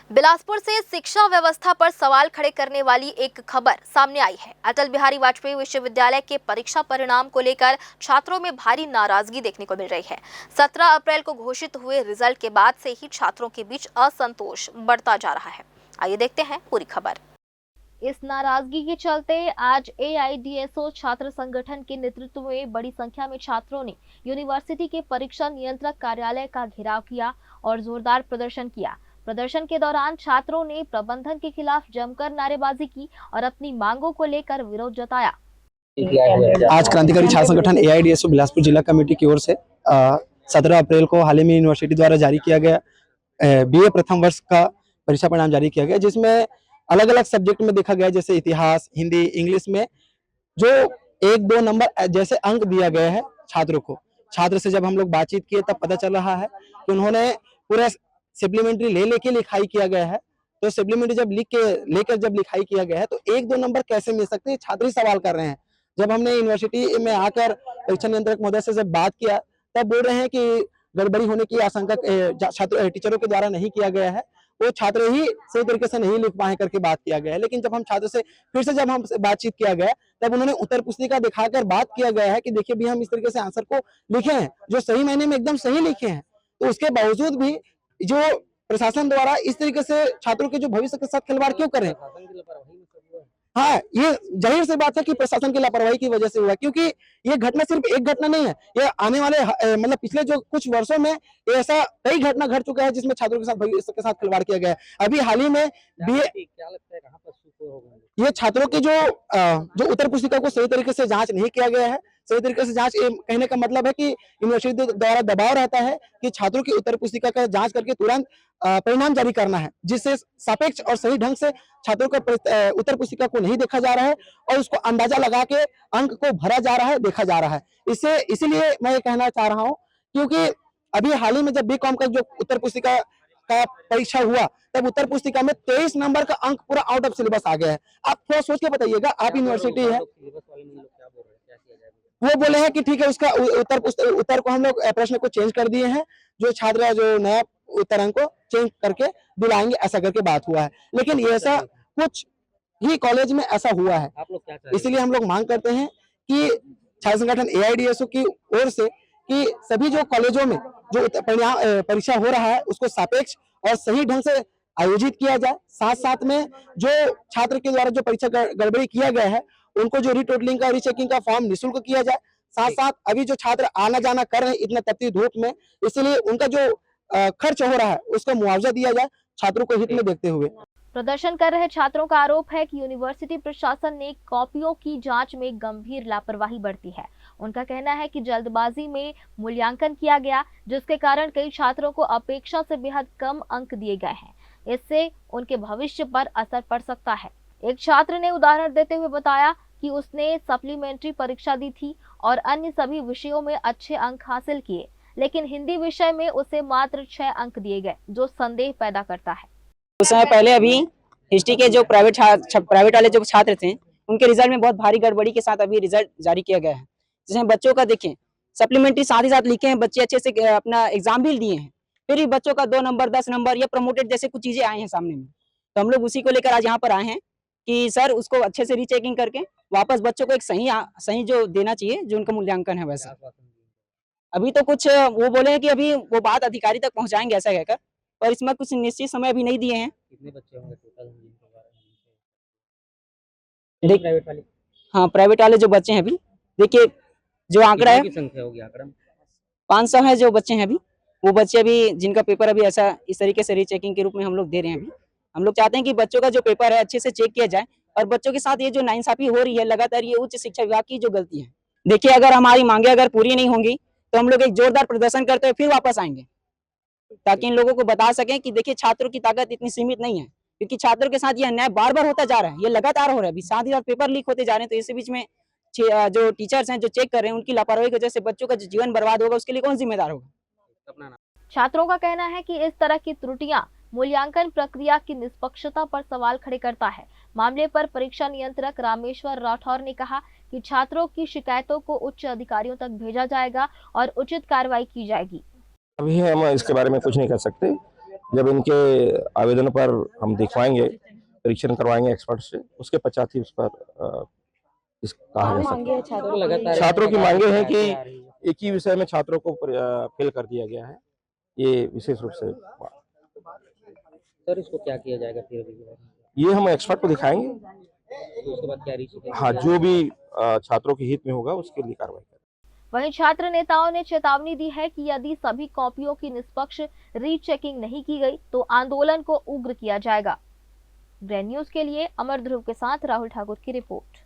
बिलासपुर से शिक्षा व्यवस्था पर सवाल खड़े करने वाली एक खबर सामने आई है। अटल बिहारी वाजपेयी विश्वविद्यालय के परीक्षा परिणाम को लेकर छात्रों में भारी नाराजगी देखने को मिल रही है। 17 अप्रैल को घोषित हुए रिजल्ट के बाद से ही छात्रों के बीच असंतोष बढ़ता जा रहा है। आइए देखते हैं पूरी खबर। इस नाराजगी के चलते आज एआईडीएसओ छात्र संगठन के नेतृत्व में बड़ी संख्या में छात्रों ने यूनिवर्सिटी के परीक्षा नियंत्रक कार्यालय का घेराव किया और जोरदार प्रदर्शन किया। प्रदर्शन के दौरान छात्रों ने प्रबंधन के खिलाफ जमकर नारेबाजी की और अपनी मांगों को लेकर विरोध जताया। आज क्रांतिकारी छात्र संगठन एआईडीएसओ बिलासपुर जिला कमेटी की ओर से 17 अप्रैल को हाल ही में यूनिवर्सिटी द्वारा जारी किया गया बीए प्रथम वर्ष का परीक्षा परिणाम जारी किया गया, जिसमें अलग अलग सब्जेक्ट में देखा गया, जैसे इतिहास, हिंदी, इंग्लिश में जो 1-2 नंबर जैसे अंक दिया गया है छात्रों को। छात्र से जब हम लोग बातचीत किए तब पता चल रहा है कि उन्होंने पूरा सप्लीमेंट्री लेके लिखाई किया गया है। तो सप्लीमेंट्री जब लेकर लिखाई किया गया है तो 1-2 नंबर कैसे मिल सकते हैं, छात्र ही सवाल कर रहे हैं। जब हमने यूनिवर्सिटी में आकर परीक्षा नियंत्रक महोदय से जब बात किया तब बोल रहे हैं कि गड़बड़ी होने की आशंका छात्र टीचरों के द्वारा नहीं किया गया है, वो छात्र ही सही तरीके से नहीं लिख पाए करके बात किया गया है। लेकिन जब हम छात्र से फिर से जब हमसे बातचीत किया गया तब उन्होंने उत्तर पुस्तिका दिखाकर बात किया गया है कि देखिए भी हम इस तरीके से आंसर को लिखे हैं जो सही मायने में एकदम सही लिखे हैं। तो उसके बावजूद भी जो प्रशासन द्वारा इस तरीके से छात्रों के जो भविष्य के साथ खिलवाड़ क्यों करें? हाँ, ये जाहिर सी बात है कि प्रशासन की लापरवाही की वजह से हुआ, क्योंकि ये घटना सिर्फ एक घटना नहीं है, ये आने वाले मतलब पिछले जो कुछ वर्षों में ऐसा कई घटना घट चुका है जिसमें छात्रों के साथ भविष्य के साथ खिलवाड़ किया गया है। अभी हाल ही में बीए क्या लगता है कहां पर ये छात्रों की जो उत्तर पुस्तिका को सही तरीके से जांच नहीं किया गया है। सही तरीके से जांच कहने का मतलब है कि यूनिवर्सिटी द्वारा दबाव रहता है कि छात्रों की उत्तर पुस्तिका का जांच करके तुरंत परिणाम जारी करना है, जिससे सापेक्ष और सही ढंग से छात्रों को उत्तर पुस्तिका को नहीं देखा जा रहा है और उसको अंदाजा लगा के अंक को भरा जा रहा है, देखा जा रहा है। इसीलिए मैं ये कहना चाह रहा हूँ, क्योंकि अभी हाल ही में जब बीकॉम का जो उत्तर पुस्तिका का परीक्षा हुआ तब उत्तर पुस्तिका में 23 नंबर का अंक पूरा आउट ऑफ सिलेबस आ गया है। आप थोड़ा सोच के बताइएगा, आप यूनिवर्सिटी है, वो बोले हैं कि ठीक है उसका उत्तर को हम लोग प्रश्न को चेंज कर दिए हैं, जो छात्र जो नया उत्तर अंक को चेंज करके दिलाएंगे, ऐसा करके बात हुआ है। लेकिन ये ऐसा कुछ ही कॉलेज में ऐसा हुआ है। इसलिए हम लोग मांग करते हैं कि छात्र संगठन एआईडीएसओ की ओर से कि सभी जो कॉलेजों में जो परीक्षा हो रहा है उसको सापेक्ष और सही ढंग से आयोजित किया जाए। साथ साथ में जो छात्र के द्वारा जो परीक्षा गड़बड़ी किया गया है उनको जो रीटोटलिंग का, रीचेकिंग का फॉर्म निःशुल्क किया जाए। साथ साथ अभी जो छात्र आना जाना कर रहे हैं इतना तपती धूप में, इसलिए उनका जो खर्च हो रहा है उसका मुआवजा दिया जाए, छात्रों को हित में देखते हुए। प्रदर्शन कर रहे छात्रों का आरोप है कि यूनिवर्सिटी प्रशासन ने कॉपियों की जांच में गंभीर लापरवाही बरती है। उनका कहना है कि जल्दबाजी में मूल्यांकन किया गया, जिसके कारण कई छात्रों को अपेक्षा से बेहद कम अंक दिए गए हैं। इससे उनके भविष्य पर असर पड़ सकता है। एक छात्र ने उदाहरण देते हुए बताया कि उसने सप्लीमेंट्री परीक्षा दी थी और अन्य सभी विषयों में अच्छे अंक हासिल किए, लेकिन हिंदी विषय में उसे मात्र 6 अंक दिए गए, जो संदेह पैदा करता है। कुछ समय पहले अभी हिस्ट्री के जो प्राइवेट वाले जो छात्र थे उनके रिजल्ट में बहुत भारी गड़बड़ी के साथ अभी रिजल्ट जारी किया गया है, जिसमें बच्चों का देखें सप्लीमेंट्री साथ ही साथ लिखे हैं, बच्चे अच्छे से अपना एग्जाम भी दिए हैं, फिर भी बच्चों का 2 नंबर 10 नंबर या प्रमोटेड जैसे कुछ चीजें आई हैं सामने में। तो हम लोग उसी को लेकर आज यहाँ पर आए हैं कि सर उसको अच्छे से रीचेकिंग करके वापस बच्चों को एक सही जो देना चाहिए, जो उनका मूल्यांकन है। वैसे अभी तो कुछ वो बोले हैं कि अभी वो बात अधिकारी तक पहुंचाएंगे ऐसा कहकर, और इसमें कुछ निश्चित समय अभी नहीं दिए हैं। कितने बच्चे होंगे टोटल? प्राइवेट वाले, हाँ प्राइवेट वाले जो बच्चे हैं अभी देखिए जो आंकड़ा है संख्या होगी, आंकड़ा 500 है जो बच्चे हैं अभी, वो बच्चे अभी जिनका पेपर अभी ऐसा इस तरीके से रीचेकिंग के रूप में हम लोग दे रहे हैं। अभी हम लोग चाहते हैं कि बच्चों का जो पेपर है अच्छे से चेक किया जाए, और बच्चों के साथ ये जो नाइंसाफी हो रही है लगातार, ये उच्च शिक्षा विभाग की जो गलती है। देखिए अगर हमारी मांगे अगर पूरी नहीं होंगी तो हम लोग एक जोरदार प्रदर्शन करते हुए फिर वापस आएंगे, ताकि इन लोगों को बता सकें कि देखिए छात्रों की ताकत इतनी सीमित नहीं है, क्योंकि छात्रों के साथ ये अन्याय बार बार होता जा रहा है, ये लगातार हो रहा है। अभी साथ ही साथ पेपर लीक होते जा रहे हैं, तो इसी बीच में जो टीचर्स हैं जो चेक कर रहे हैं उनकी लापरवाही की वजह से बच्चों का जो जीवन बर्बाद होगा उसके लिए कौन जिम्मेदार होगा? छात्रों का कहना है कि इस तरह की त्रुटियां मूल्यांकन प्रक्रिया की निष्पक्षता पर सवाल खड़े करता है। मामले पर परीक्षा नियंत्रक रामेश्वर राठौर ने कहा कि छात्रों की शिकायतों को उच्च अधिकारियों तक भेजा जाएगा और उचित कार्रवाई की जाएगी। अभी हम इसके बारे में कुछ नहीं कर सकते, जब इनके आवेदन पर हम दिखवाएंगे, परीक्षण करवाएंगे एक्सपर्ट से, उसके पश्चात ही उस पर इस कहा जा सकता है। छात्रों की मांगे हैं कि एक ही विषय में छात्रों को फेल कर दिया गया है, ये विशेष रूप से। सर इसको क्या किया जाएगा फिर अभी? ये हम एक्सपर्ट को दिखाएंगे, तो उसके बाद क्या रीच? हाँ, जो भी छात्रों के हित में होगा उसके लिए कार्रवाई करेंगे। वहीं छात्र नेताओं ने चेतावनी दी है कि यदि सभी कॉपियों की निष्पक्ष रीचेकिंग नहीं की गई तो आंदोलन को उग्र किया जाएगा। ग्रैंड न्यूज के लिए अमर ध्रुव के साथ राहुल ठाकुर की रिपोर्ट।